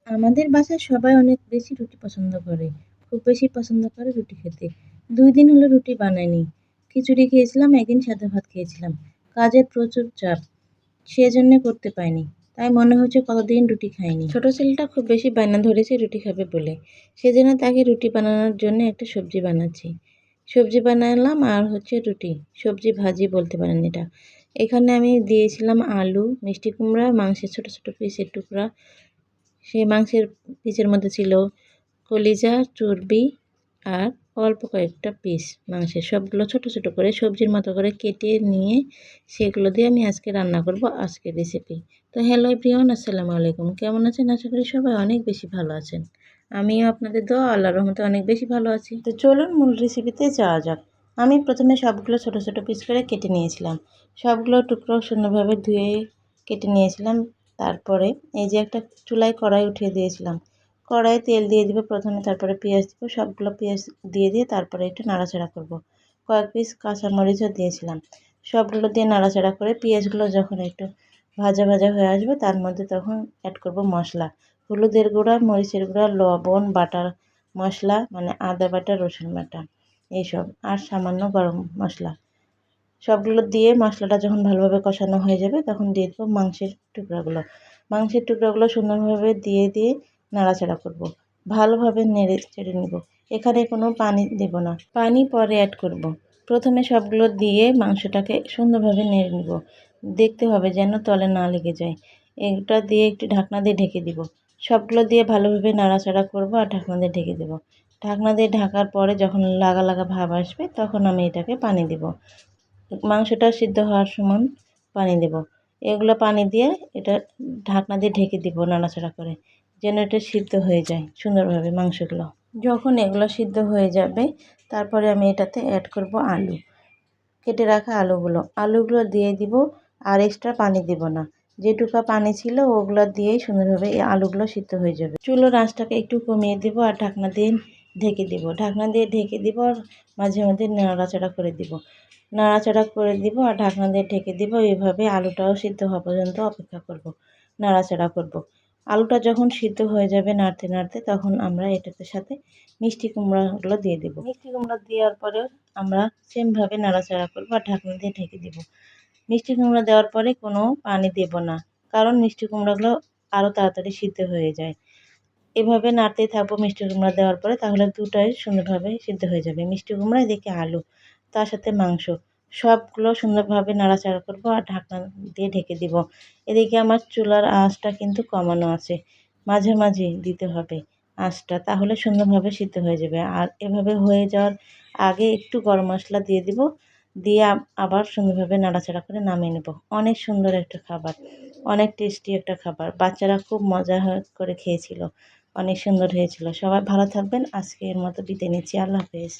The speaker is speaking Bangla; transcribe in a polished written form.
আমাদের বাসায় সবাই অনেক বেশি রুটি পছন্দ করে। খুব বেশি পছন্দ করে রুটি খেতে। ২ দিন হলো রুটি বানাইনি। খিচুড়ি খেয়েছিলাম, একদিন সাদা ভাত খেয়েছিলাম। কাজের প্রচুর চাপ, সেজন্যে করতে পারিনি। তাই মনে হচ্ছে কতদিন রুটি খাইনি। ছোট ছেলেটা খুব বেশি বায়না ধরেছে রুটি খাবে বলে। সেজন্য তাকে রুটি বানানোর জন্য একটা সবজি বানাচ্ছি। সবজি বানালাম আর হচ্ছে রুটি। সবজি ভাজি বলতে পারেন এটা। এখানে আমি দিয়েছিলাম আলু, মিষ্টি কুমড়া, মাংসের ছোট, ছোট পিসের টুকরা। সেই মাংসের পিসের মধ্যে ছিল কলিজা, চর্বি আর অল্প কয়েকটা পিস মাংসের। সবগুলো ছোট ছোট করে সবজির মতো করে কেটে নিয়ে সেগুলো দিয়ে আমি আজকে রান্না করব আজকের রেসিপি। তো হ্যালো এভরিওয়ান, আসসালামু আলাইকুম। কেমন আছেন? আশা করি সবাই অনেক বেশি ভালো আছেন। আমিও আপনাদের দোয়া আল্লাহর রহমতে অনেক বেশি ভালো আছি। তো চলুন মূল রেসিপিতে যাওয়া যাক। আমি প্রথমে সবগুলো ছোট ছোট পিস করে কেটে নিয়েছিলাম। সবগুলো টুকরো সুন্দরভাবে ধুয়ে কেটে নিয়েছিলাম। তারপরে এই যে একটা চুলায় কড়াই উঠিয়ে দিয়েছিলাম। কড়াইয়ে তেল দিয়ে দিব প্রথমে, তারপরে পেঁয়াজ দিব। সবগুলো পেঁয়াজ দিয়ে তারপরে একটু নাড়াচাড়া করব। কয়েক পিস কাঁচামরিচও দিয়েছিলাম। সবগুলো দিয়ে নাড়াচাড়া করে পেঁয়াজগুলো যখন একটু ভাজা ভাজা হয়ে আসবে তার মধ্যে তখন অ্যাড করব মশলা। হলুদের গুঁড়া, মরিচের গুঁড়া, লবণ, বাটার মশলা মানে আদা বাটা, রসুন বাটা এইসব, আর সামান্য গরম মশলা। সবগুলো দিয়ে মশলাটা যখন ভালোভাবে কষানো হয়ে যাবে তখন দিয়ে দেবো মাংসের টুকরাগুলো। মাংসের টুকরাগুলো সুন্দরভাবে দিয়ে নাড়াচাড়া করব। ভালোভাবে নেড়ে চেড়ে নেব। এখানে কোনো পানি দেব না, পানি পরে অ্যাড করব। প্রথমে সবগুলো দিয়ে মাংসটাকে সুন্দরভাবে নেড়ে নেব। দেখতে হবে যেন তলে না লেগে যায়। এটা দিয়ে একটু ঢাকনা দিয়ে ঢেকে দিব। সবগুলো দিয়ে ভালোভাবে নাড়াচাড়া করব আর ঢাকনা দিয়ে ঢেকে দেব। ঢাকনা দিয়ে ঢাকার পরে যখন লাগা লাগা ভাব আসবে তখন আমি এটাকে পানি দেব। মাংসটা সিদ্ধ হওয়ার সমান পানি দেব। এগুলো পানি দিয়ে এটা ঢাকনা দিয়ে ঢেকে দিব নাড়াচাড়া করে, যেন এটা সিদ্ধ হয়ে যায় সুন্দরভাবে মাংসগুলো। যখন এগুলো সিদ্ধ হয়ে যাবে তারপরে আমি এটাতে অ্যাড করব আলু। কেটে রাখা আলুগুলো দিয়ে দিব, আর এক্সট্রা পানি দেব না। যেটুকু পানি ছিল ওগুলো দিয়েই সুন্দরভাবে এই আলুগুলো সিদ্ধ হয়ে যাবে। চুলোর আঁচটাকে একটু কমিয়ে দিব আর ঢাকনা দিয়ে ঢেকে দিব। ঢাকনা দিয়ে ঢেকে দিব আর মাঝে মাঝে নাড়াচাড়া করে দিব। নাড়াচাড়া করে দিব আর ঢাকনা দিয়ে ঢেকে দিব। এইভাবে আলুটাও সিদ্ধ হওয়া পর্যন্ত অপেক্ষা করব, নাড়াচাড়া করব। আলুটা যখন সিদ্ধ হয়ে যাবে নাড়তে নাড়তে তখন আমরা এটাতে সাথে মিষ্টি কুমড়াগুলো দিয়ে দেব। মিষ্টি কুমড়া দেওয়ার পরেও আমরা সেমভাবে নাড়াচাড়া করব আর ঢাকনা দিয়ে ঢেকে দেব। মিষ্টি কুমড়া দেওয়ার পরে কোনো পানি দেব না, কারণ মিষ্টি কুমড়াগুলো আরও তাড়াতাড়ি সিদ্ধ হয়ে যায়। এভাবে নাড়তেই থাকবো মিষ্টি কুমড়া দেওয়ার পরে, তাহলে দুটাই সুন্দরভাবে সিদ্ধ হয়ে যাবে। মিষ্টি কুমড়া, এদিকে আলু, তার সাথে মাংস, সবগুলো সুন্দরভাবে নাড়াচাড়া করব আর ঢাকনা দিয়ে ঢেকে দিব। এদিকে আমার চুলার আঁচটা কিন্তু কমানো আছে, মাঝে মাঝে দিতে হবে আঁচটা, তাহলে সুন্দরভাবে সিদ্ধ হয়ে যাবে। আর এভাবে হয়ে যাওয়ার আগে একটু গরম মশলা দিয়ে দিব, দিয়ে আবার সুন্দরভাবে নাড়াচাড়া করে নামিয়ে নেব। অনেক সুন্দর একটা খাবার, অনেক টেস্টি একটা খাবার। বাচ্চারা খুব মজা করে খেয়েছিল, অনেক সুন্দর হয়েছিল। সবাই ভালো থাকবেন। আজকে এর মতো বিদায় নিচ্ছি। আল্লাহ হাফেজ।